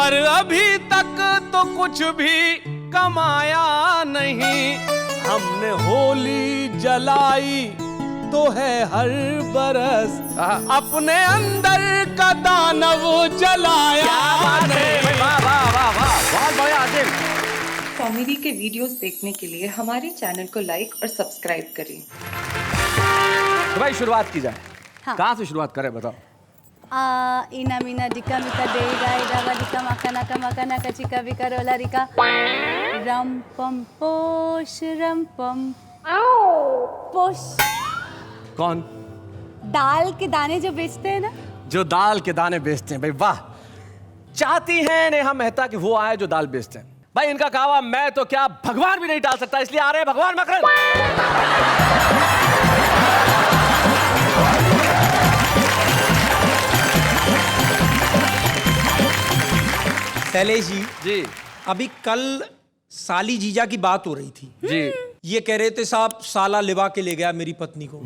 पर अभी तक तो कुछ भी कमाया नहीं। हमने होली जलाई तो है हर बरस, अपने अंदर का दानव जलाया नहीं। वाह वाह वाह वाह, बहुत बढ़िया आसिफ। कॉमेडी के वीडियोस देखने के लिए हमारे चैनल को लाइक और सब्सक्राइब करें। तो भाई शुरुआत की जाए। हाँ। कहाँ से शुरुआत करें बताओ। इना मीना डिका मिका देगा इडावा डिका मका नाका मका नाका चिका विका रोला रिका रम पम पोश रम पम पोश। कौन? दाल के दाने जो बेचते हैं ना, जो दाल के दाने बेचते हैं। भाई वाह, चाहती हैं नेहा मेहता कि वो आए जो दाल बेचते हैं। भाई इनका कहावा मैं तो क्या भगवान भी नहीं टाल सकता, इसलिए आ रहे हैं भगवान मकरंद। शैलेश जी, जी अभी कल साली जीजा की बात हो रही थी जी। ये कह रहे थे साहब साला लिवा के ले गया मेरी पत्नी को।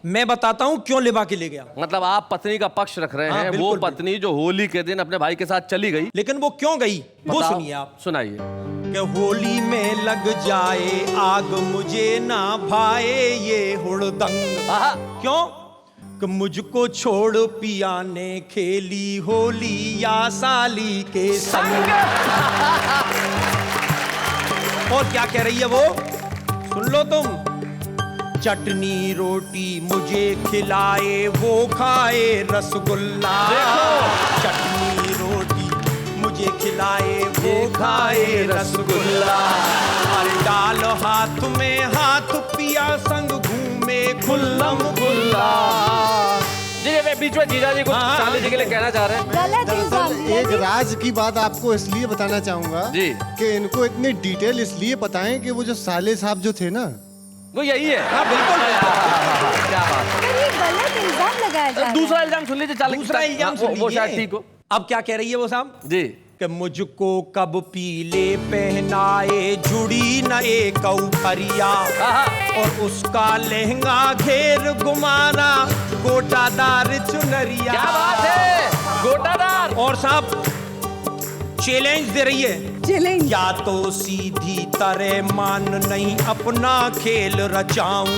मैं बताता हूँ क्यों लिवा के ले गया। मतलब आप पत्नी का पक्ष रख रहे हाँ, हैं। बिल्कुल, वो पत्नी जो होली के दिन अपने भाई के साथ चली गई, लेकिन वो क्यों गई वो बताओ। सुनिए आप। सुनाइए। कि होली में लग जाए आग मुझे ना भाए ये हुड़दंग। आहा। क्यों? कि मुझको छोड़ पिया ने खेली होली या साली के संग। और क्या कह रही है वो, सुन लो तुम। चटनी रोटी मुझे खिलाए वो खाए रसगुल्ला। चटनी रोटी मुझे खिलाए वो खाए रसगुल्ला। और डाल हाथ में हाथ पिया संग घूमे खुल्लम खुल्ला। जी मैं बीच में जीजा जी को साली जी के लिए कहना चाह रहे हैं। गलत इल्जाम दरअसल एक राज की बात आपको इसलिए बताना चाहूंगा जी। कि इनको इतनी डिटेल इसलिए बताएं कि वो जो साले साहब जो थे ना, वो यही है। हाँ बिल्कुल। क्या बात। पर ये गलत इल्जाम लगाया जा रहा है। दूसरा इल्जाम सुन लीजिए। दूसरा इल्जाम सुन वो शायद लीजिए। ठीक हो। अब क्या कह रही है वो साहब जी। कि मुझको कब पीले पहनाए जुड़ी न एक फरिया। और उसका लहंगा घेर गुमारा गोटादार चुनरिया। क्या बात है, गोटादार। और साहब चैलेंज दे रही है, चैलेंज। या तो सीधी तरह मान नहीं अपना खेल रचाऊं,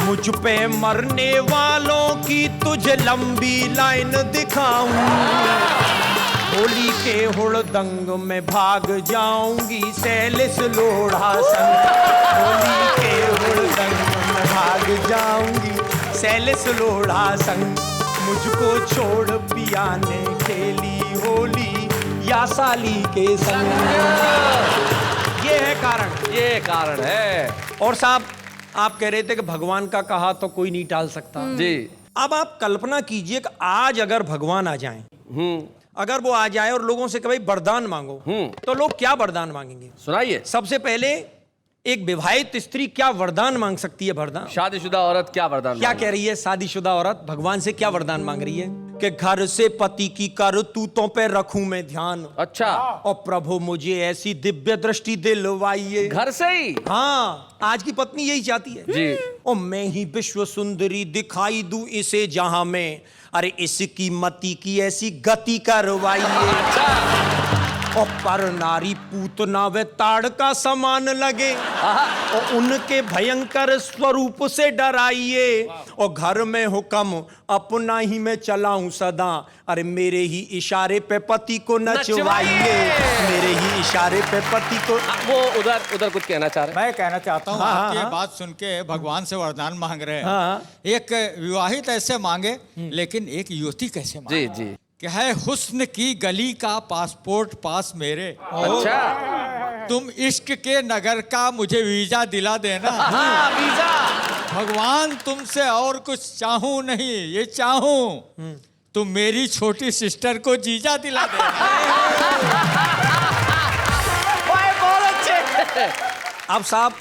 मुझ पे मरने वालों की तुझे लंबी लाइन दिखाऊं। होली के हुड़दंग में भाग जाऊंगी सैलिस लोढ़ा संग। होली के हुड़दंग में भाग जाऊंगी सैलिस लोढ़ा संग। मुझको छोड़ पिया ने खेली होली या साली के संग। ये है कारण, ये कारण है। और साहब आप कह रहे थे कि भगवान का कहा तो कोई नहीं टाल सकता। जी। अब आप कल्पना कीजिए कि आज अगर भगवान आ जाएं, अगर वो आ जाए और लोगों से कभी वरदान मांगो, तो लोग क्या वरदान मांगेंगे? सुनाइए। सबसे पहले एक विवाहित स्त्री क्या वरदान मांग सकती है? वरदान। शादीशुदा औरत क्या वरदान क्या मांगे? कह रही है शादीशुदा औरत भगवान से क्या वरदान मांग रही है? कि घर से पति की करतूतों पे रखूं मैं ध्यान। अच्छा। और प्रभु मुझे ऐसी दिव्य दृष्टि दिलवाइए। घर से ही? हाँ, आज की पत्नी यही चाहती है जी। और मैं ही विश्व सुंदरी दिखाई दूं इसे जहां में, अरे इसकी मति की ऐसी गति करवाइए। और पर नारी पूतना व ताड़ का समान लगे और उनके भयंकर स्वरूप से डराइए। और घर में हुक्म अपना ही मैं चलाऊं सदा, अरे मेरे ही इशारे पे पति को नचवाइए। मेरे ही इशारे पे पति को। वो उधर कुछ कहना चाह रहे हैं। मैं कहना चाहता हूँ, हाँ, आपकी हाँ। बात सुन के भगवान से वरदान मांग रहे हैं। हाँ। एक विवाहित ऐसे मांगे, लेकिन एक युवती कैसे मांगे? जी जी। कि है हुस्न की गली का पासपोर्ट पास मेरे। अच्छा। तुम इश्क के नगर का मुझे वीजा दिला देना। हाँ, वीजा। भगवान तुमसे और कुछ चाहूं नहीं, ये चाहूं तुम मेरी छोटी सिस्टर को जीजा दिला देना। बहुत अच्छे। अब साहब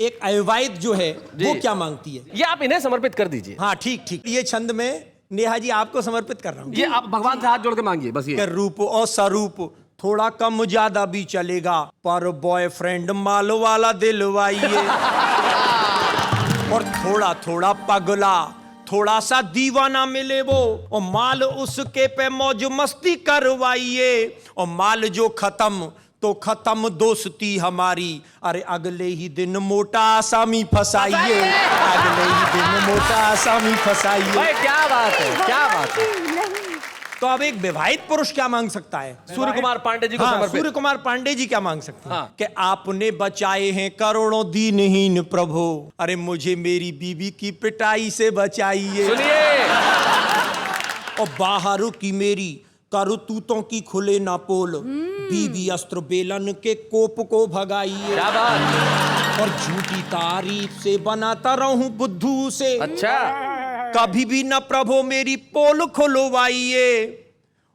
एक अविवाहित जो है वो क्या मांगती है? ये आप इन्हें समर्पित कर दीजिए। हाँ ठीक ठीक, ये छंद में नेहा जी आपको समर्पित कर रहा हूँ। ये आप भगवान से हाथ जोड़ के मांगिए बस ये। कि रूप और स्वरूप थोड़ा कम ज्यादा भी चलेगा, पर बॉयफ्रेंड माल वाला दिलवाइए। और थोड़ा थोड़ा पगला थोड़ा सा दीवाना मिले वो, और माल उसके पे मौज मस्ती करवाइए, और माल जो खत्म तो खत्म दोस्ती हमारी। अरे अगले ही दिन मोटा आसामी फसाइए, अगले ही दिन मोटा आसामी फसाइए। भाई क्या बात है, क्या बात है। तो अब एक विवाहित पुरुष क्या मांग सकता है? सूर्य कुमार पांडे जी को हाँ, समर्पित। सूर्य कुमार पांडे जी क्या मांग सकते हैं? हाँ। कि आपने बचाए हैं करोड़ों दीनहीन प्रभु, अरे मुझे मेरी बीवी की पिटाई से बचाइए, सुनिए, और बाहरों की मेरी करतूतों की खुले ना पोल, बीवी अस्त्र बेलन के कोप को भगाइए, क्या बात। और झूठी तारीफ से बनाता रहूं बुद्धू से, अच्छा, कभी भी न प्रभु मेरी पोल खुलवाइए,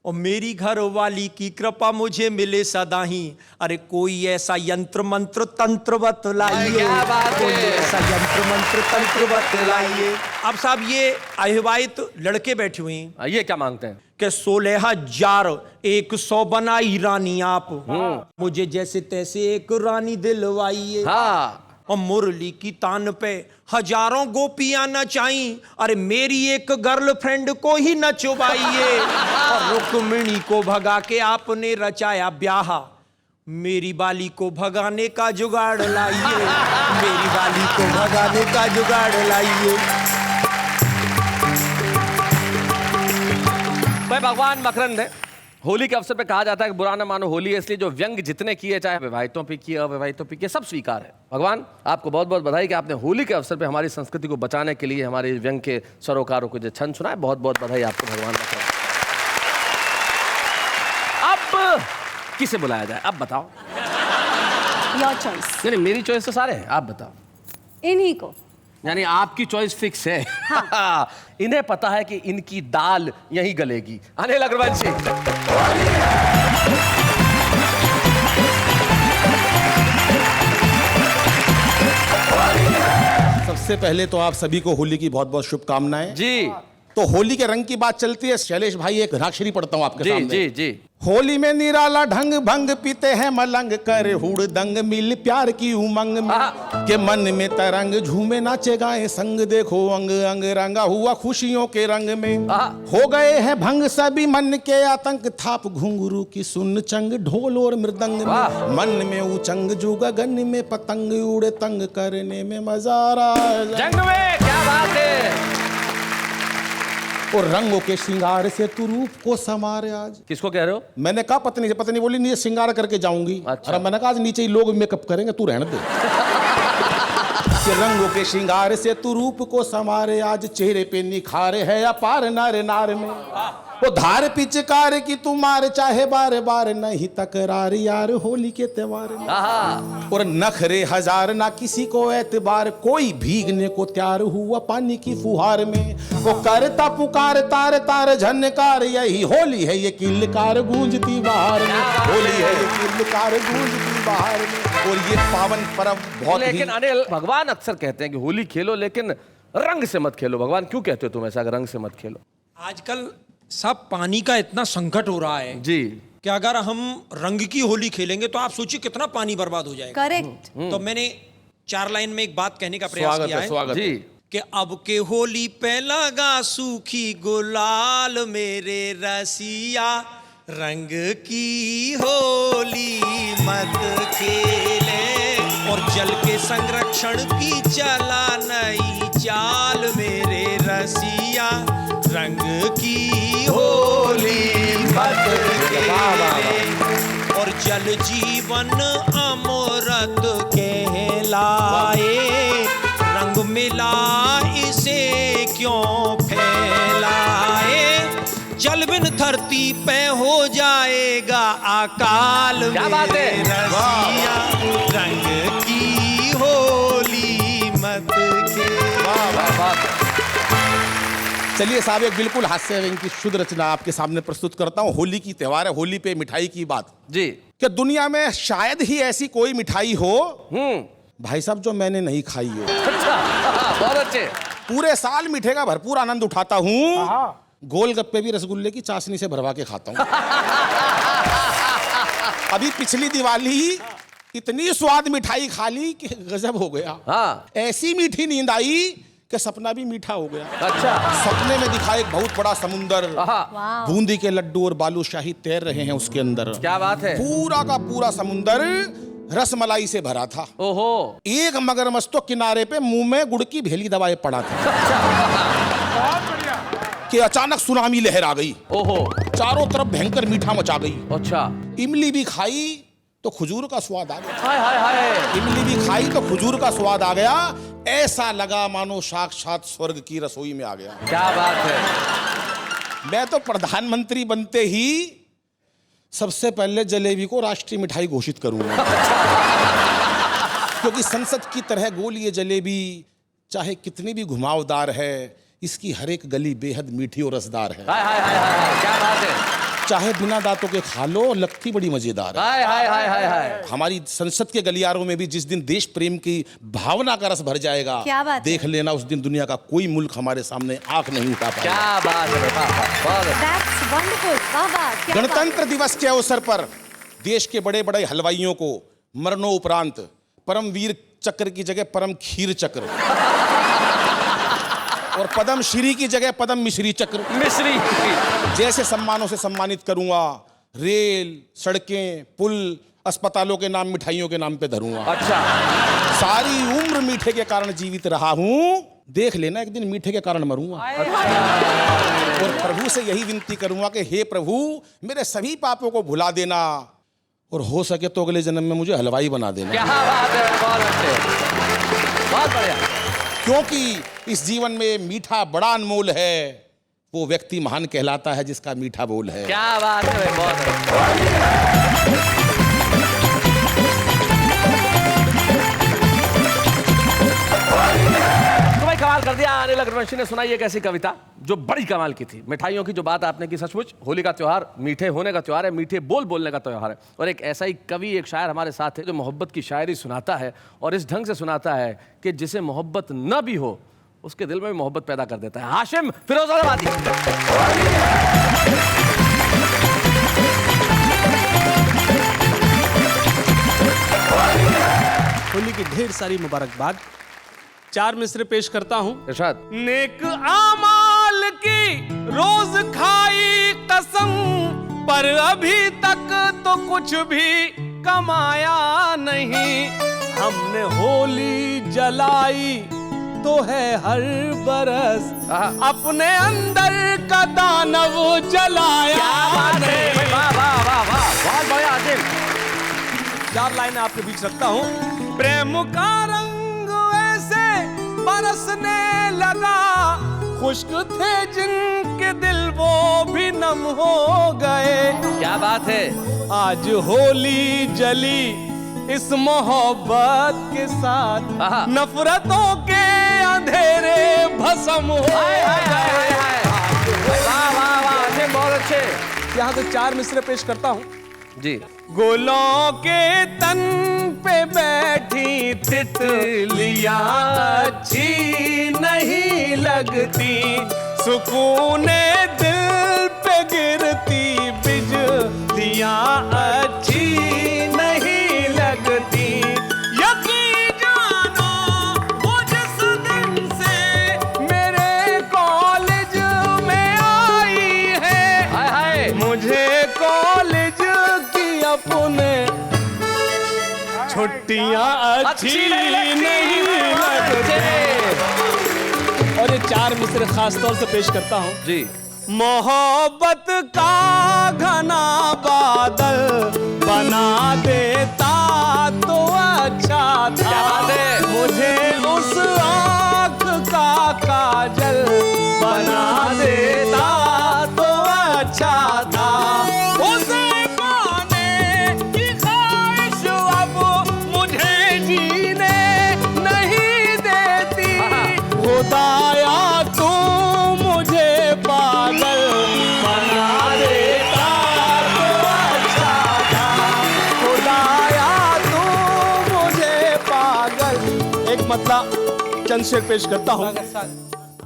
और मेरी घर वाली की कृपा मुझे मिले सदा ही। अरे कोई ऐसा यंत्र मंत्र तंत्र बतलाइए, क्या बात है। कोई ऐसा यंत्र मंत्र तंत्र बतलाइए। अब साहब ये अविवाहित लड़के बैठे हुए हैं, ये क्या मांगते हैं? कि 16,100 बनाई रानी आप, मुझे जैसे तैसे एक रानी दिलवाइए, हाँ, और मुरली की तान पे हजारों गोपियां नचाई, अरे मेरी एक गर्लफ्रेंड को ही नचवाइए, और रुक्मिणी को भगा के आपने रचाया ब्याह, मेरी बाली को भगाने का जुगाड़ लाइए, मेरी बाली को भगाने का जुगाड़ लाइए। भाई भगवान मकरंद है, होली के अवसर पे कहा जाता है कि बुरा न मानो होली है, इसलिए जो व्यंग जितने किए, चाहे विवाहितों पे किए अविवाहितों पे किए, सब स्वीकार है। भगवान आपको बहुत बहुत बधाई कि आपने होली के अवसर पे हमारी संस्कृति को बचाने के लिए हमारे व्यंग के सरोकारों को जो छंद सुना है, बहुत बहुत बधाई आपको भगवान। अब किसे बुलाया जाए, अब बताओ। Your choice. नहीं, मेरी चॉइस तो सारे हैं, आप बताओ। इन्हीं को। यानी आपकी चॉइस फिक्स है। हाँ। इन्हें पता है कि इनकी दाल यहीं गलेगी। अनिल अग्रवाल जी। सबसे पहले तो आप सभी को होली की बहुत बहुत शुभकामनाएं जी। तो होली के रंग की बात चलती है, शैलेश भाई एक राक्षरी पढ़ता हूं आपके जी सामने। जी जी। होली में निराला ढंग भंग पीते हैं मलंग, कर हुड़ दंग मिल प्यार की उमंग में, के मन में तरंग झूमे नाचे गाए संग, देखो अंग अंग रंगा हुआ खुशियों के रंग में, हो गए हैं भंग सभी मन के आतंक, थाप घुंघरू की सुन चंग ढोल और मृदंग में, मन में उचंग जो गगन में पतंग उड़े तंग, करने में मजा आ रहा जंग में। क्या बात है। और रंगों के श्रृंगार से तू रूप को समारे आज। किसको कह रहे हो? मैंने कहा पत्नी से, पत्नी बोली नहीं श्रृंगार करके जाऊंगी। अच्छा। और मैंने कहा आज नीचे ही लोग मेकअप करेंगे, तू रहने दे। कि रंगों के श्रृंगार से तू रूप को समारे आज, चेहरे पे निखारे है अपार नारे नार में, वो धार पिचकार की तू मार चाहे बार बार, नहीं तकरार यार होली के त्योहार में, और नखरे हजार ना किसी को एतबार, कोई भीगने को तैयार हुआ पानी की फुहार में, वो करता पुकार तार तार झनकार, यही होली है ये किलकार गूंजती बाहर में, होली है ये किलकार गूंजती बाहर में। और ये पावन पर्व बहुत ही। लेकिन अनिल, भगवान अक्सर कहते हैं कि होली खेलो लेकिन रंग से मत खेलो। भगवान क्यों कहते हो तुम ऐसा, रंग से मत खेलो? आजकल सब पानी का इतना संकट हो रहा है जी, कि अगर हम रंग की होली खेलेंगे तो आप सोचिए कितना पानी बर्बाद हो जाएगा। करेक्ट। तो मैंने 4 लाइन में एक बात कहने का प्रयास किया है स्वागत जी। कि अब के होली पे लगा सूखी गुलाल मेरे रसिया, रंग की होली मत खेले, और जल के संरक्षण की चला नई चाल मेरे रसिया, रंग की होली मत खेले, और जल जीवन अमृत कहलाए, रंग मिला इसे क्यों फैलाए, जल बिन धरती पे हो जाएगा अकाल। क्या बात है। रसिया, रंग की होली मत चलिए साहब, एक बिल्कुल हास्य व्यंग की शुद्ध रचना आपके सामने प्रस्तुत करता हूँ। होली की त्योहार है, होली पे मिठाई की बात जी। कि दुनिया में शायद ही ऐसी कोई मिठाई हो भाई साहब जो मैंने नहीं खाई हो। अच्छा, बहुत अच्छे। पूरे साल मीठे का भरपूर आनंद उठाता हूँ, गोलगप्पे भी रसगुल्ले की चाशनी से भरवा के खाता हूँ। अभी पिछली दिवाली इतनी स्वाद मिठाई खा ली कि गजब हो गया। हाँ। ऐसी मीठी नींद आई कि सपना भी मीठा हो गया। अच्छा। सपने में दिखा एक बहुत बड़ा समुंदर, आहा, वाह। बूंदी के लड्डू और बालूशाही तैर रहे हैं उसके अंदर। क्या बात है। पूरा का पूरा समुंदर रसमलाई से भरा था। ओहो। एक मगरमच्छ तो किनारे पे मुंह में गुड़ की भेली दबाए पड़ा था कि अचानक सुनामी लहर आ गई। ओहो। चारों तरफ भयंकर मीठा मचा गई। अच्छा। इमली भी खाई तो खजूर का स्वाद आ गया। हाय हाय हाय। इमली भी खाई तो खजूर का स्वाद आ गया। ऐसा लगा मानो साक्षात स्वर्ग की रसोई में आ गया। क्या बात है। मैं तो प्रधानमंत्री बनते ही सबसे पहले जलेबी को राष्ट्रीय मिठाई घोषित करूंगा। क्योंकि संसद की तरह गोल ये जलेबी चाहे कितनी भी घुमावदार है, इसकी हर एक गली बेहद मीठी और रसदार है। हाय हाय हाय हाय। क्या बात है। चाहे बिना दांतों के खा लो, लगती बड़ी मजेदार है। हाय हाय हाय हाय हाय। हमारी संसद के गलियारों में भी जिस दिन देश प्रेम की भावना का रस भर जाएगा, क्या बात है। देख लेना उस दिन दुनिया का कोई मुल्क हमारे सामने आंख नहीं उठा पाएगा। क्या बात है बेटा, बहुत अच्छा। That's wonderful. वाह वाह, क्या बात गणतंत्र दिवस के अवसर पर देश के बड़े बड़े हलवाइयों को मरणोपरांत परमवीर चक्र की जगह परम खीर चक्र और पद्म श्री की जगह पद्म मिश्री चक्र मिश्री जैसे सम्मानों से सम्मानित करूंगा। रेल, सड़कें, पुल, अस्पतालों के नाम मिठाइयों के नाम पे धरूंगा। अच्छा। सारी उम्र मीठे के कारण जीवित रहा हूं, देख लेना एक दिन मीठे के कारण मरूंगा। और प्रभु से यही विनती करूंगा कि हे प्रभु, मेरे सभी पापों को भुला देना और हो सके तो अगले जन्म में मुझे हलवाई बना देना। क्या बात है, बहुत अच्छे, बहुत बढ़िया। क्योंकि इस जीवन में मीठा बड़ा अनमोल है। वो व्यक्ति महान कहलाता है जिसका मीठा बोल है। क्या बात है, बहुत अच्छा। तो भाई कमाल कर दिया अनिल अग्रवंशी ने। सुनाई एक ऐसी कविता जो बड़ी कमाल की थी। मिठाइयों की जो बात आपने की, सचमुच होली का त्योहार मीठे होने का त्योहार है, मीठे बोल बोलने का त्योहार है। और एक ऐसा ही कवि, एक शायर हमारे साथ है जो मोहब्बत की शायरी सुनाता है और इस ढंग से सुनाता है कि जिसे मोहब्बत न भी हो उसके दिल में भी मोहब्बत पैदा कर देता है। हाशिम फिरोजाबादी। होली की ढेर सारी मुबारकबाद। 4 मिसरे पेश करता हूं। इरशाद। नेक आमाल की रोज खाई कसम, पर अभी तक तो कुछ भी कमाया नहीं। हमने होली जलाई तो है हर बरस, अपने अंदर का दानव जलाया। क्या बात है, वाह वाह वाह वाह, बहुत बढ़िया हाशिम। 4 लाइनें आपके बीच रखता हूं। प्रेम का रंग ऐसे बरसने लगा, खुश्क थे जिनके दिल वो भी नम हो गए। क्या बात है। आज होली जली इस मोहब्बत के साथ, नफरतों के अंधेरे भस्म हो गए। वाह वाह वाह, अच्छे, बहुत अच्छे। यहाँ से 4 मिसरे पेश करता हूँ जी। गुलों के तन पे बैठी तितलियां अच्छी नहीं लगती, सुकून दिल पे गिरती बिजलियां अच्छी नहीं लगती। यकीन जानो वो जिस दिन से मेरे कॉलेज में आई है, हाय हाय, मुझे कॉलेज की अपने छुट्टियां अच्छी नहीं लगती। और ये 4 मिसरे खास तौर से पेश करता हूं जी। मोहब्बत का घना बादल बना देता तो अच्छा था। क्या बात है। मुझे उस आँख का काजल बना देता तो अच्छा था। उसे पाने की ख्वाहिश अब मुझे जीने नहीं देती। खुदाया तू मुझे पागल बना देता तो अच्छा था। खुदाया तू मुझे पागल। एक मतलब चंद शेर पेश करता हूँ।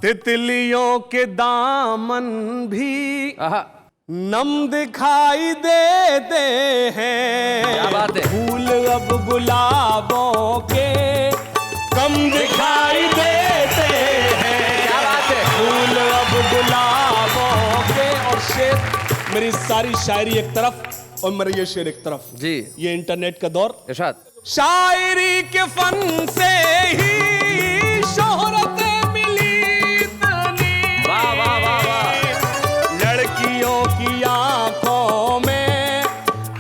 तितलियों के दामन भी नम दिखाई देते हैं। क्या बात है। फूल अब गुलाबों के कम दिखाई देते मेरी सारी शायरी एक तरफ और मेरा ये शेर एक तरफ। जी। ये इंटरनेट का दौर, इरशाद। शायरी के फन से ही शोहरत मिली इतनी, वाह वाह वाह वाह। लड़कियों की आंखों में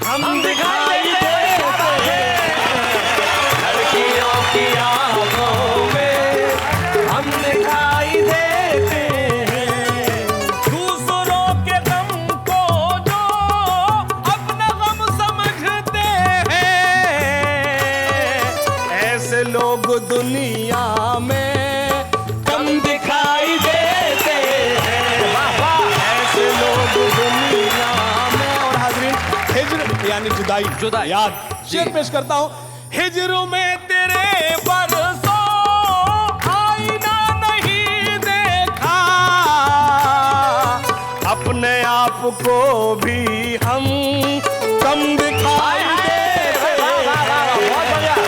हम दिखाई देते हैं, लड़कियों की आंखों में हम दिखाई देते हैं, दूसरों के गम को जो अपना गम समझते हैं, ऐसे लोग दुनिया में कम दिखाई देते हैं, ऐसे लोग दुनिया में। और हाज़रीन, हिज्र यानी जुदाई, जुदाई। याद शेर पेश करता हूँ। हिज्र में तेरे बरसों आईना नहीं देखा, अपने आप को भी हम कम दिखाई देते हैं,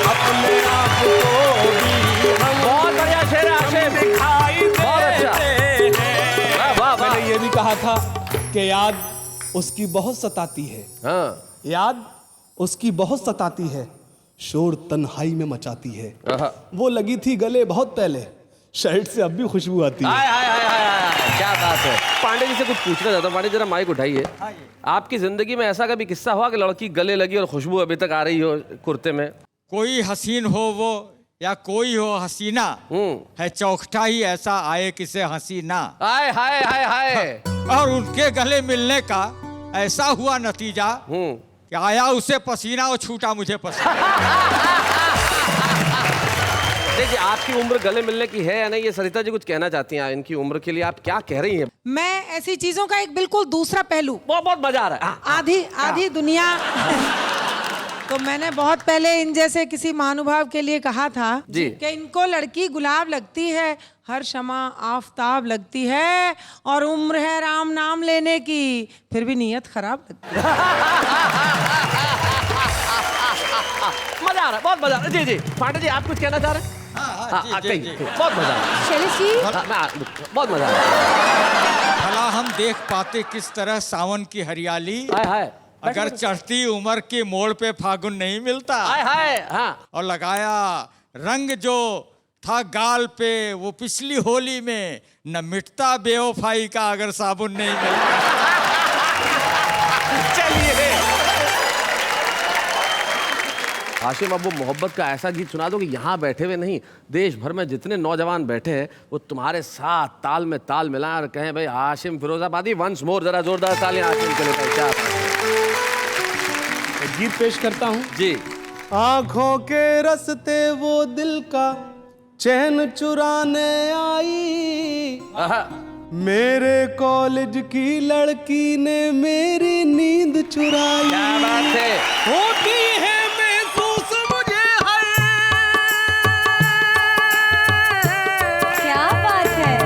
अपने आप को भी हम बहुत बढ़िया शेर है आशिम। दिखाई बहुत अच्छा। देते हैं। वाह वाह वाह। मैंने ये भी कहा था कि याद उसकी बहुत सताती है, हाँ। याद उसकी बहुत सताती है, शोर तन्हाई में मचाती है, आहा। वो लगी थी गले बहुत पहले, शर्ट से अब भी खुशबू आती है। हाय हाय हाय हाय, क्या बात है। पांडे जी से कुछ पूछना चाहता हूँ। पांडे जरा माइक उठाइए। आपकी जिंदगी में ऐसा कभी किस्सा हुआ कि लड़की गले लगी और खुशबू अभी तक आ रही हो कुर्ते में? कोई हसीन हो वो या कोई हो हसीना, है चौखटा ही ऐसा आए किसे हसीना। हाय हाय हाय हाय। और उनके गले मिलने का ऐसा हुआ नतीजा कि आया उसे पसीना और छूटा मुझे पसीना। देखिए, आपकी उम्र गले मिलने की है या नहीं, ये सरिता जी कुछ कहना चाहती हैं। इनकी उम्र के लिए आप क्या कह रही हैं? मैं ऐसी चीजों का एक बिल्कुल दूसरा पहलू, बहुत मजा आ रहा है। आधी दुनिया तो मैंने बहुत पहले इन जैसे किसी महानुभाव के लिए कहा था जी। कि इनको लड़की गुलाब लगती है, हर शमा आफताब लगती है, और उम्र है राम नाम लेने की, फिर भी नीयत खराब लगती है। मजा आ रहा है, बहुत मजा आ रहा है। जी जी, पांडे जी आप कुछ कहना चाह रहे हैं? कहिए। बहुत मजा आ रहा है। शैलेश जी, बहुत मजा आ रहा है। भला हम देख पाते किस तरह सावन की हरियाली, हाय हाय। अगर चढ़ती उम्र के मोड़ पे फागुन नहीं मिलता। हाय हाय। हाँ। और लगाया रंग जो था गाल पे वो पिछली होली में, न मिटता बेवफाई का अगर साबुन नहीं मिलता। चलिए आशिम, अब वो मोहब्बत का ऐसा गीत सुना दो कि यहाँ बैठे हुए नहीं, देश भर में जितने नौजवान बैठे हैं वो तुम्हारे साथ ताल में ताल मिलाएं और कहें भाई आशिम फिरोजाबादी वंस मोर, जरा जोरदार तालियां आशिम के लिए। क्या गीत पेश करता हूँ जी। आंखों के रस्ते वो दिल का चैन चुराने आई, मेरे कॉलेज की लड़की ने मेरी नींद चुराई। क्या बात है। होती है महसूस मुझे हर, क्या बात है।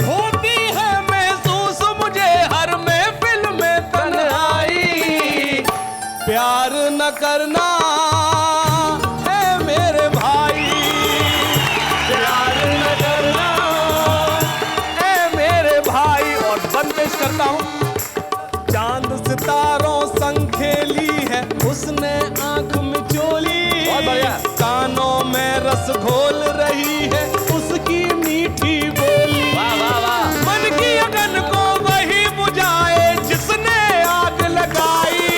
होती है महसूस मुझे हर महफिल में तन्हाई, प्यार न करना है मेरे भाई, प्यार न करना है मेरे भाई। और बंद पेश करता हूँ। चांद सितारों संग खेली है उसने आंख में चोली, बहुत बढ़िया। कानों में रस घोल रही है उसकी मीठी बोली। वाह वाह वाह। मन की अगन को वही बुझाए जिसने आग लगाई,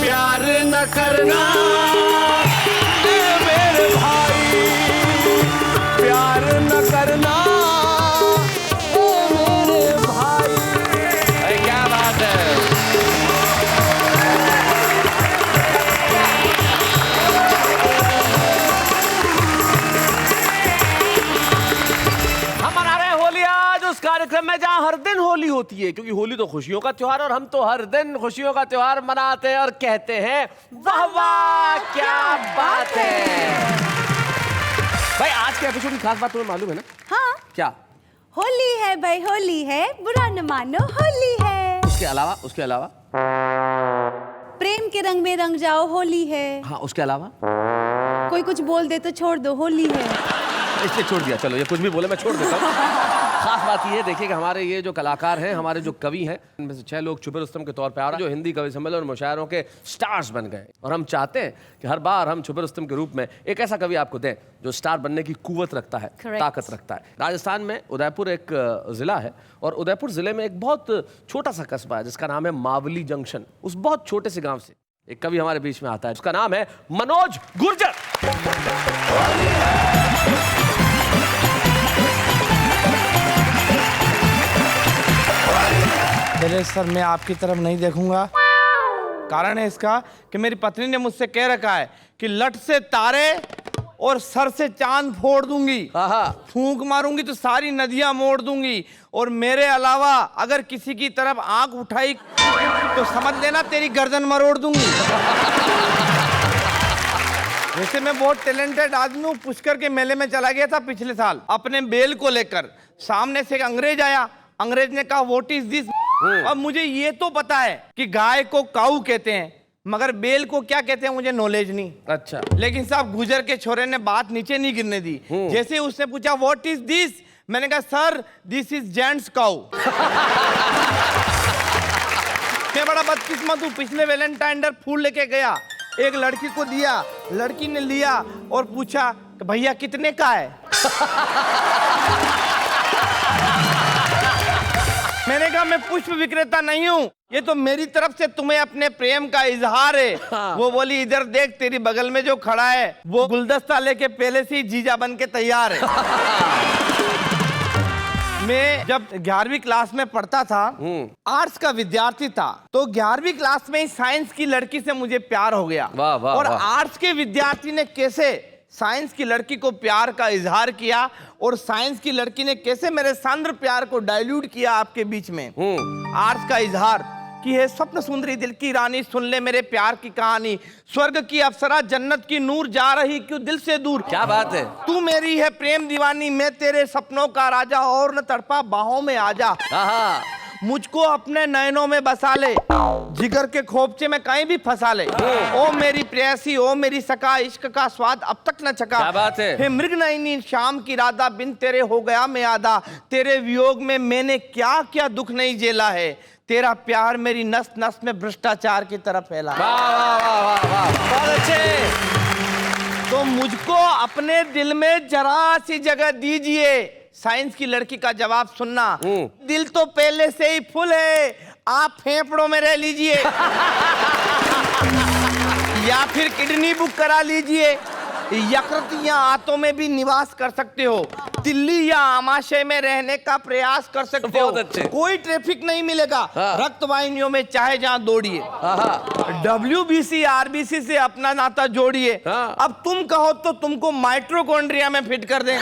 प्यार न करना ए मेरे भाई, प्यार न करना ए मेरे भाई। अरे क्या बात है। हम मना रहे हैं होली आज उस कार्यक्रम में जहां हर दिन होली होती है, क्योंकि होली तो खुशियों का त्योहार और हम तो हर दिन खुशियों का त्योहार मनाते हैं और कहते हैं वाह वाह क्या बात है। भाई आज के एपिसोड की खास बात तुम्हें मालूम है ना? हाँ, क्या? होली है भाई, होली है, बुरा न मानो होली है। उसके अलावा प्रेम के रंग में रंग जाओ होली है। हाँ, उसके अलावा कोई कुछ बोल दे तो छोड़ दो होली है। इसलिए छोड़ दिया। चलो ये कुछ भी बोले मैं छोड़ देता हूँ। खास बात ये देखिए कि हमारे ये जो कलाकार हैं, हमारे जो कवि हैं, इनमें से 6 लोग छुपे रुस्तम के तौर पे आ रहे हैं, जो हिंदी कवि सम्मेलन और मुशायरों के स्टार्स बन गए। और हम चाहते हैं कि हर बार हम छुपे रुस्तम के रूप में एक ऐसा कवि आपको दें जो स्टार बनने की कुव्वत रखता है, ताकत रखता है। राजस्थान में उदयपुर एक जिला है और उदयपुर जिले में एक बहुत छोटा सा कस्बा है जिसका नाम है मावली जंक्शन। उस बहुत छोटे से गांव से एक कवि हमारे बीच में आता है, उसका नाम है मनोज गुर्जर। पहले सर मैं आपकी तरफ नहीं देखूंगा। कारण है इसका कि मेरी पत्नी ने मुझसे कह रखा है कि लट से तारे और सर से चांद फोड़ दूंगी, फूंक मारूंगी तो सारी नदियां मोड़ दूंगी, और मेरे अलावा अगर किसी की तरफ आंख उठाई तो समझ लेना तेरी गर्दन मरोड़ दूंगी। वैसे मैं बहुत टैलेंटेड आदमी हूँ। पुष्कर के मेले में चला गया था पिछले साल अपने बेल को लेकर। सामने से एक अंग्रेज आया, अंग्रेज ने कहा व्हाट इज दिस। अब मुझे ये तो पता है कि गाय को काऊ कहते हैं, मगर बेल को क्या कहते हैं मुझे नॉलेज नहीं। अच्छा। लेकिन साहब गुजर के छोरे ने बात नीचे नहीं गिरने दी। जैसे उसने पूछा व्हाट इज दिस, मैंने कहा सर दिस इज जेंट्स काऊ। मैं बड़ा बदकिस्मत हूँ, पिछले वैलेंटाइन डे फूल लेके गया, एक लड़की को दिया, लड़की ने लिया और पूछा कि भैया कितने का है। मैंने कहा मैं पुष्प विक्रेता नहीं हूँ, ये तो मेरी तरफ से तुम्हें अपने प्रेम का इजहार है। वो बोली इधर देख तेरी बगल में जो खड़ा है वो गुलदस्ता लेके पहले से ही जीजा बन के तैयार है। मैं जब 11वीं क्लास में पढ़ता था, आर्ट्स का विद्यार्थी था, तो 11वीं क्लास में ही साइंस की लड़की से मुझे प्यार हो गया। और आर्ट्स के विद्यार्थी ने कैसे साइंस की लड़की को प्यार का इजहार किया और साइंस की लड़की ने कैसे मेरे सांद्र प्यार को डाइल्यूट किया आपके बीच में। आर्ट्स का इजहार कि है स्वप्न सुंदरी दिल की रानी, सुन ले मेरे प्यार की कहानी, स्वर्ग की अप्सरा जन्नत की नूर, जा रही क्यों दिल से दूर। क्या बात है। तू मेरी है प्रेम दीवानी, मैं तेरे सपनों का राजा, और न तड़पा बाहों में आजा, मुझको अपने नयनों में बसा ले, जिगर के खोपचे में कहीं भी फंसा ले। ओ मेरी प्रेयसी, ओ मेरी सका, इश्क का स्वाद अब तक न चका। क्या बात है। मृग नयनी शाम की राधा, बिन तेरे हो गया मैं आधा, तेरे वियोग में मैंने क्या क्या दुख नहीं झेला है, तेरा प्यार मेरी नस नस में भ्रष्टाचार की तरफ फैला। वाह वाह वाह वाह वाह, बहुत अच्छे। तो मुझको अपने दिल में जरा सी जगह दीजिए। साइंस की लड़की का जवाब सुनना, दिल तो पहले से ही फुल है, आप फेफड़ों में रह लीजिए या फिर किडनी बुक करा लीजिए, यकृत या आंतों में भी निवास कर सकते हो, दिल्ली या आमाशय में रहने का प्रयास कर सकते हो, कोई ट्रैफिक नहीं मिलेगा, रक्त वाहिनियों में चाहे जहां दौड़िए, WBC RBC से अपना नाता जोड़िए। अब तुम कहो तो तुमको माइटोकॉन्ड्रिया में फिट कर दें,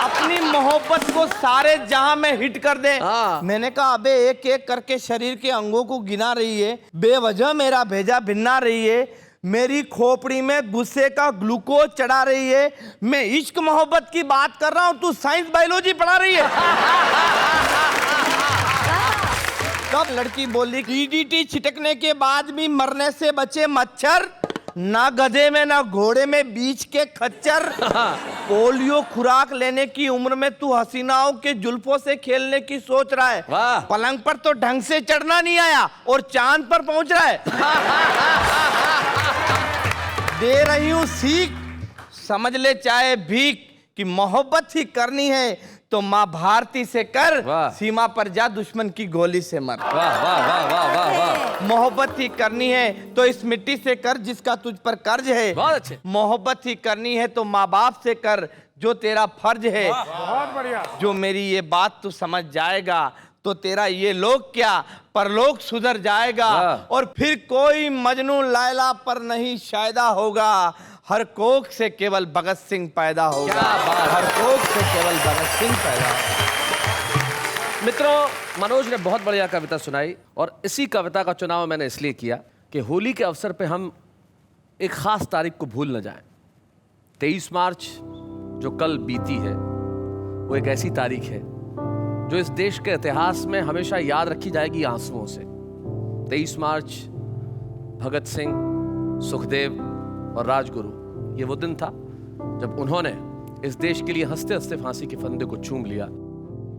अपनी मोहब्बत को सारे जहां में हिट कर दे। मैंने कहा अबे एक एक करके शरीर के अंगों को गिना रही है, बेवजह मेरा भेजा भिन्ना रही है, मेरी खोपड़ी में गुस्से का ग्लूकोज चढ़ा रही है, मैं इश्क मोहब्बत की बात कर रहा हूं, तू साइंस बायोलॉजी पढ़ा रही है। तब लड़की बोली DDT छिटकने के बाद भी मरने से बचे मच्छर, ना गधे में ना घोड़े में बीच के खच्चर, पोलियो खुराक लेने की उम्र में तू हसीनाओं के जुल्फों से खेलने की सोच रहा है, पलंग पर तो ढंग से चढ़ना नहीं आया और चांद पर पहुंच रहा है। दे रही हूं सीख, समझ ले चाहे भीख, कि मोहब्बत ही करनी है तो माँ भारती से कर, सीमा पर जा दुश्मन की गोली से मर। वाह वाह वाह वाह वाह वाह। मोहब्बत ही करनी है तो इस मिट्टी से कर जिसका तुझ पर कर्ज है, बहुत अच्छे। मोहब्बत ही करनी है तो माँ बाप से कर जो तेरा फर्ज है, बहुत बढ़िया। जो मेरी ये बात तू समझ जाएगा तो तेरा ये लोग क्या परलोक सुधर जाएगा, और फिर कोई मजनू लैला पर नहीं शायदा होगा, हर कोख से केवल भगत सिंह पैदा होगा, हर कोख से केवल भगत सिंह पैदा होगा। मित्रों, मनोज ने बहुत बढ़िया कविता सुनाई और इसी कविता का चुनाव मैंने इसलिए किया कि होली के अवसर पे हम एक खास तारीख को भूल न जाएं। 23 मार्च जो कल बीती है वो एक ऐसी तारीख है जो इस देश के इतिहास में हमेशा याद रखी जाएगी आंसुओं से। 23 मार्च भगत सिंह, सुखदेव और राजगुरु, ये वो दिन था जब उन्होंने इस देश के लिए हंसते हंसते फांसी के फंदे को चूम लिया।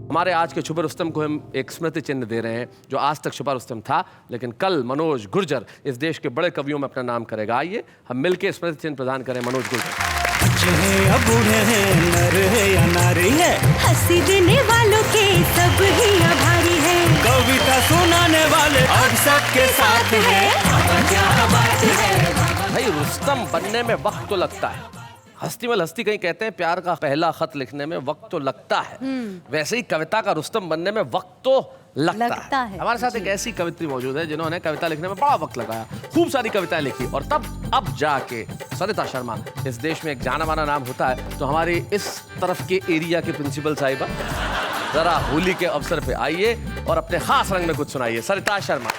हमारे आज के छुपा रुस्तम को हम एक स्मृति चिन्ह दे रहे हैं जो आज तक छुपा रुस्तम था, लेकिन कल मनोज गुर्जर इस देश के बड़े कवियों में अपना नाम करेगा। आइए हम मिलकर स्मृति चिन्ह प्रदान करें मनोज गुर्जर। बच्चे हैं या बूढ़े हैं, नर है या नारी है, हंसी देने वालों के सब ही आभारी है, कविता सुनाने वाले अब सबके साथ है। क्या बात है भाई, रुस्तम बनने में वक्त तो लगता है। हस्ती में हस्ती कहीं कहते हैं प्यार का पहला खत लिखने में वक्त तो लगता है, वैसे ही कविता का रुस्तम बनने में वक्त तो लगता है। हमारे साथ एक ऐसी कवित्री मौजूद है जिन्होंने कविता लिखने में बड़ा वक्त लगाया, खूब सारी कविताएं लिखी और तब अब जाके सरिता शर्मा इस देश में एक जाना माना नाम होता है। तो हमारी इस तरफ के एरिया के प्रिंसिपल साहिबा जरा होली के अवसर पे आइए और अपने खास रंग में कुछ सुनाइए। सरिता शर्मा।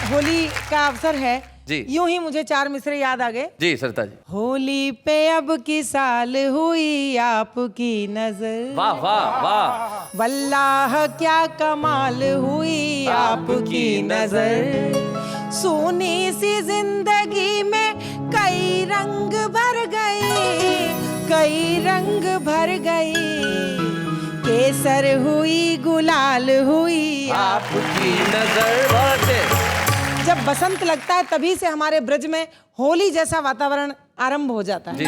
होली का अवसर है जी। यूं ही मुझे 4 मिसरे याद आ गए जी सरिता जी। होली पे अब की साल हुई आपकी नजर, वाह वाह वाह, वल्लाह क्या कमाल हुई आपकी नजर, सोनी सी जिंदगी में कई रंग भर गए, कई रंग भर गए, केसर हुई गुलाल हुई आपकी नजर। जब बसंत लगता है तभी से हमारे ब्रज में होली जैसा वातावरण आरंभ हो जाता है। जी।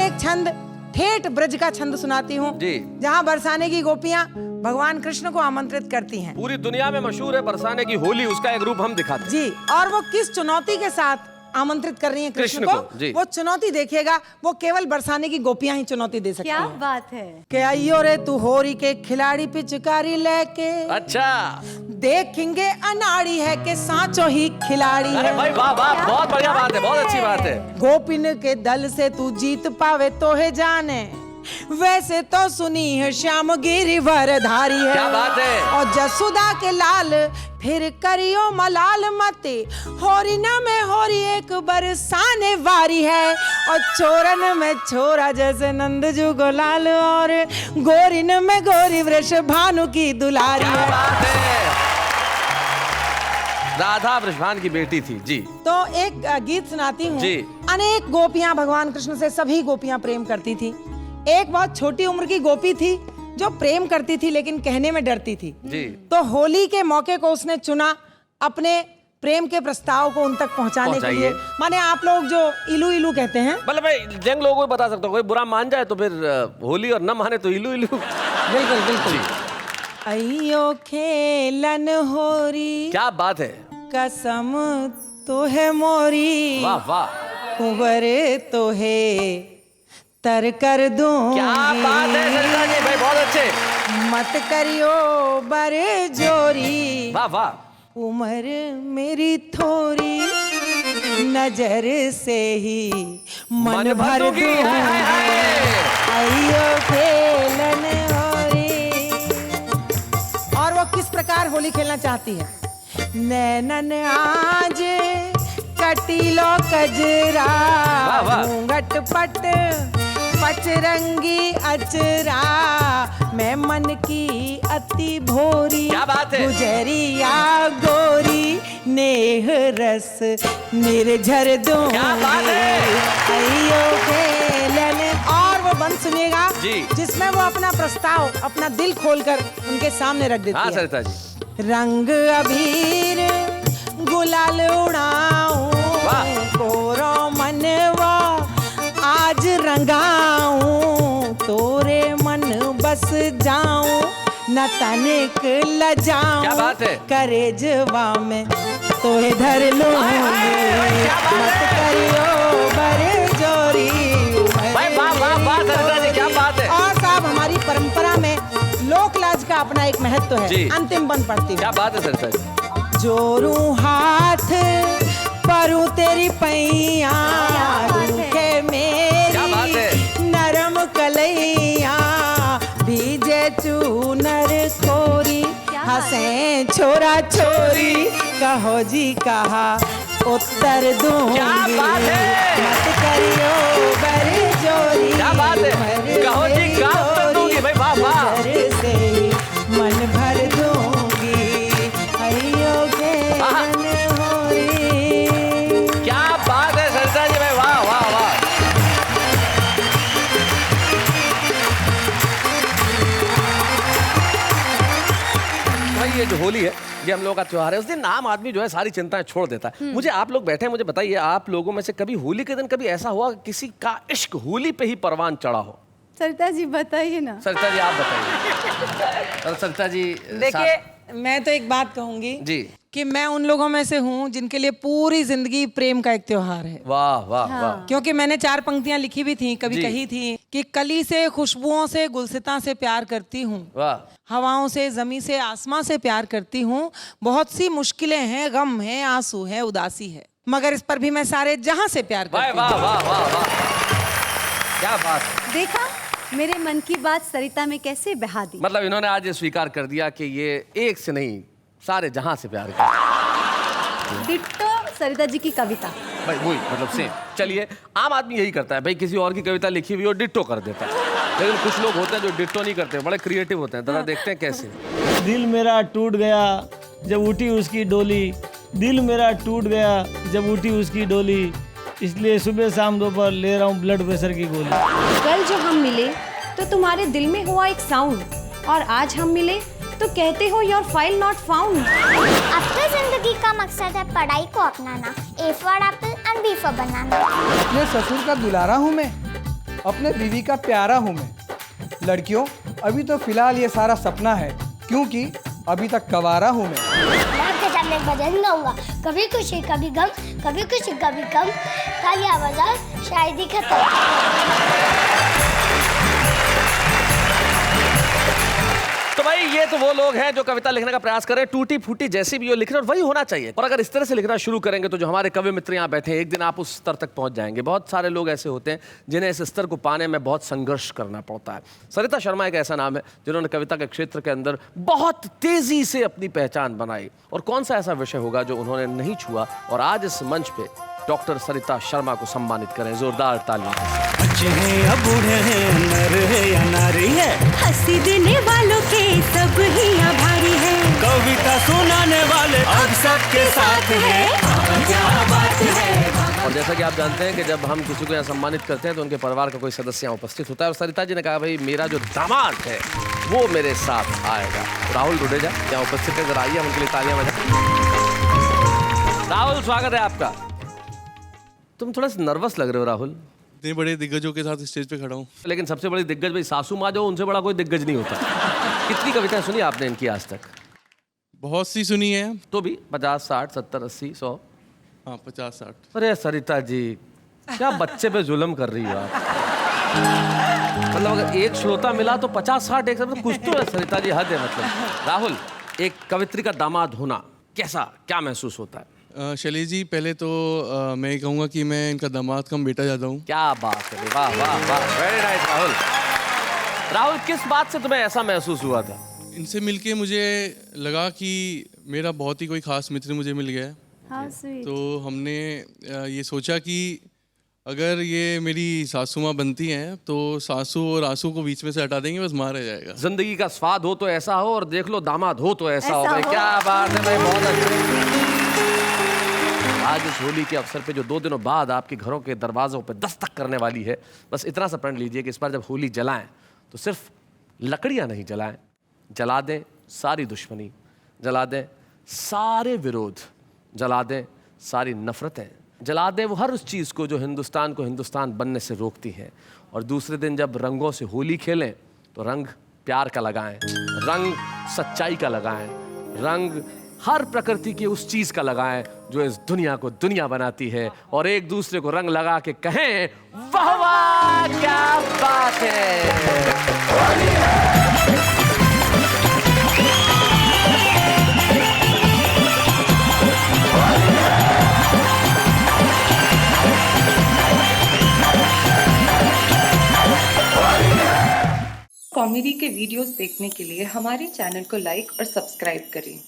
एक छंद ठेठ ब्रज का छंद सुनाती हूँ जहाँ बरसाने की गोपियाँ भगवान कृष्ण को आमंत्रित करती हैं। पूरी दुनिया में मशहूर है बरसाने की होली, उसका एक रूप हम दिखाते हैं। जी, और वो किस चुनौती के साथ आमंत्रित कर रही हैं कृष्ण को, जी। वो चुनौती देखिएगा, वो केवल बरसाने की गोपियां ही चुनौती दे सकती हैं। क्या बात है। के आइयो रे तू होरी के खिलाड़ी पिचकारी लेके, अच्छा देखेंगे अनाड़ी है के सांचो ही खिलाड़ी अरे है। भाई वाह वाह, बहुत बढ़िया बात है, बहुत अच्छी बात है। गोपिन के दल से तू जीत पावे तो है जाने, वैसे तो सुनी है श्याम गिरिवरधारी है। क्या बात है। और जसुदा के लाल फिर करियो मलाल मते, होरी न में होरी एक बरसाने वारी है, और चोरन में छोरा जैसे नंद जो गोलाल, और गोरिन में गोरी वृष भानु की दुलारी है। बात है। राधा वृषभान की बेटी थी जी। तो एक गीत सुनाती हूँ जी। अनेक गोपियां भगवान कृष्ण से सभी गोपियां प्रेम करती थी। एक बहुत छोटी उम्र की गोपी थी जो प्रेम करती थी लेकिन कहने में डरती थी जी। तो होली के मौके को उसने चुना अपने प्रेम के प्रस्ताव को उन तक पहुंचाने के लिए। माने आप लोग जो इलू इलू कहते हैं, मतलब भाई जंग लोगों को बता सकता हूँ, कोई बुरा मान जाए तो फिर होली और न माने तो इलू इलू। बिल्कुल बिल्कुल। अयो खेलन होरी, क्या बात है, कसम तो है मोरी, वाह वाह, कुंवर तो है तर कर दूं। क्या बात है सरिता जी, भाई बहुत अच्छे। मत करियो बर जोरी, वाह वाह, उम्र मेरी थोड़ी, नजर से ही मन भर दूं। आइयो खेलन होरी। और वो किस प्रकार होली खेलना चाहती है। नैनन आज कटीलो कजरा, घूंघट पट पचरंगी अचरा, मैं मन की अति भोरी, क्या बात है, गुजरिया गोरी, नेह रस निर्झर दूं। क्या बात है। अयो खेलन। और वो बंद सुनिएगा जिसमें वो अपना प्रस्ताव अपना दिल खोलकर उनके सामने रख देती है। सरिता जी। रंग अबीर गुलाल उड़ाऊं, कोरो मनवा आज रंगाऊं, तोरे मन बस जाऊं, न तनिक लजाऊं। क्या बात है। करे जवा में तो धर लूंगी, मत करियो बर जोरी। भाई वाह वाह वाह सरिता जी, क्या बात है। और साहब हमारी परंपरा में लोक लाज का अपना एक महत्व है। अंतिम बंद पड़ती है। क्या बात है सरिता जी। जोरू हाथ परू तेरी पैया, रूखे मेरी नरम कलैया, भीजे चूनर खोरी, हंसे छोरा छोरी, कहो जी कहा उत्तर दूंगी, मत करियो बर जोरी। क्या बात है, कहो जी कहा उत्तर दूंगी। भाई वाह वाह, से मन भर दूंगी। अयो खेलन होरी। क्या जो होली है ये हम लोगों का त्योहार है। उस दिन आम आदमी जो है सारी चिंताएं छोड़ देता है। मुझे आप लोग बैठे हैं, मुझे बताइए आप लोगों में से कभी होली के दिन कभी ऐसा हुआ किसी का इश्क होली पे ही परवान चढ़ा हो? सरिता जी बताइए ना। सरिता जी आप बताइए। सरिता जी देखिए मैं तो एक बात कहूंगी जी कि मैं उन लोगों में से हूँ जिनके लिए पूरी जिंदगी प्रेम का एक त्योहार है। वाह वाह वाह। क्योंकि मैंने 4 पंक्तियां लिखी भी थी, कभी कही थी कि कली से खुशबुओं से गुलसिता से प्यार करती हूँ, हवाओं से जमी से आसमां से प्यार करती हूँ, बहुत सी मुश्किलें हैं, गम है, आंसू है, उदासी है, मगर इस पर भी मैं सारे जहां से प्यार करती हूँ। वाह वाह वाह वाह, क्या बात। देखा मेरे मन की बात सरिता में कैसे बहा दी। मतलब इन्होंने आज ये स्वीकार कर दिया कि ये एक से नहीं सारे जहां से प्यार करते। डिट्टो सरिता जी की कविता भाई वही मतलब सेम। चलिए आम आदमी यही करता है भाई, किसी और की कविता लिखी हुई और डिट्टो कर देता है, लेकिन कुछ लोग होते हैं जो डिट्टो नहीं करते, बड़े क्रिएटिव होते हैं। जरा देखते हैं कैसे। दिल मेरा टूट गया जब उठी उसकी डोली, दिल मेरा टूट गया जब उठी उसकी डोली, इसलिए सुबह शाम दोपहर ले रहा हूँ ब्लड प्रेशर की गोली। कल जो हम मिले तो तुम्हारे दिल में हुआ एक साउंड, और आज हम मिले तो कहते हो योर फाइल नॉट फाउंड। अब तो जिंदगी का मकसद है पढ़ाई को अपनाना, A for apple and B for banana. अपने ससुर का दुलारा हूँ मैं, अपने बीवी का प्यारा हूँ मैं। लड़कियों अभी तो फिलहाल ये सारा सपना है, क्योंकि अभी तक कवारा हूँ मैं। मैं भजन गाऊंगा, कभी खुशी कभी गम, कभी खुशी कभी गम, तालियां बजाओ शायद ही खत्म। तो भाई ये तो वो लोग हैं जो कविता लिखने का प्रयास कर रहे हैं, टूटी फूटी जैसी भी हो लिख रहे हैं, और वही होना चाहिए। और अगर इस तरह से लिखना शुरू करेंगे तो जो हमारे कवि मित्र यहाँ बैठे हैं एक दिन आप उस स्तर तक पहुंच जाएंगे। बहुत सारे लोग ऐसे होते हैं जिन्हें इस स्तर को पाने में बहुत संघर्ष करना पड़ता है। सरिता शर्मा एक ऐसा नाम है जिन्होंने कविता के क्षेत्र के अंदर बहुत तेजी से अपनी पहचान बनाई। और कौन सा ऐसा विषय होगा जो उन्होंने नहीं छुआ, और आज इस मंच पे डॉक्टर सरिता शर्मा को सम्मानित करें जोरदार तालियों से। बच्चे हैं या बूढ़े हैं, नर है या नारी है, हंसी देने वालों के सब ही आभारी है, कविता सुनाने वाले अब सबके साथ है, क्या बात है। और जैसा कि आप जानते हैं कि जब हम किसी को यहाँ सम्मानित करते हैं तो उनके परिवार का कोई सदस्य यहाँ उपस्थित होता है, और सरिता जी ने कहा भाई मेरा जो दामाद है वो मेरे साथ आएगा। राहुल डुडेजा यहाँ उपस्थित है, जरा आइए हम उनके लिए तालियां बजाएं। राहुल स्वागत है आपका। तुम थोड़ा सा नर्वस लग रहे हो राहुल। इतने बड़े दिग्गजों के साथ स्टेज पे खड़ा हूँ। लेकिन सबसे बड़ी दिग्गज भाई सासू माँ जो, उनसे बड़ा कोई दिग्गज नहीं होता। कितनी कविताएं सुनी आपने इनकी आज तक? बहुत सी सुनी है। तो भी 50, 60, 70, 80, 100? हाँ 50, 60। अरे सरिता जी क्या बच्चे पे जुल्म कर रही हो आप। मतलब अगर एक श्रोता मिला तो 50, 60 एक साथ, कुछ तो है सरिता जी, हद है। मतलब राहुल एक कवित्री का दामाद होना कैसा, क्या महसूस होता है? शैलेश जी पहले तो मैं कहूँगा कि मैं इनका दामाद कम बेटा ज़्यादा हूँ। क्या बात है, वाह वाह वाह, वेरी नाइस राहुल। राहुल किस बात से तुम्हें ऐसा महसूस हुआ था? इनसे मिलके मुझे लगा कि मेरा बहुत ही कोई खास मित्र मुझे मिल गया है। तो हमने ये सोचा कि अगर ये मेरी सासू माँ बनती हैं तो सासू और आंसू को बीच में से हटा देंगे, बस मार रह जाएगा। जिंदगी का स्वाद हो तो ऐसा हो, और देख लो दामाद हो तो ऐसा हो। भाई क्या बात है भाई, बहुत अच्छे। आज इस होली के अवसर पे जो 2 दिनों बाद आपके घरों के दरवाजों पे दस्तक करने वाली है, बस इतना सा प्रण लीजिए कि इस बार जब होली जलाएं तो सिर्फ लकड़ियां नहीं जलाएं, जला दें सारी दुश्मनी, जला दें सारे विरोध, जला दें सारी नफरतें, जला दें वो हर उस चीज़ को जो हिंदुस्तान को हिंदुस्तान बनने से रोकती है। और दूसरे दिन जब रंगों से होली खेलें तो रंग प्यार का लगाएं, रंग सच्चाई का लगाएं, रंग हर प्रकृति की उस चीज का लगाएं जो इस दुनिया को दुनिया बनाती है, और एक दूसरे को रंग लगा के कहें वाह वाह क्या बात है। कॉमेडी के वीडियोस देखने के लिए हमारे चैनल को लाइक और सब्सक्राइब करें।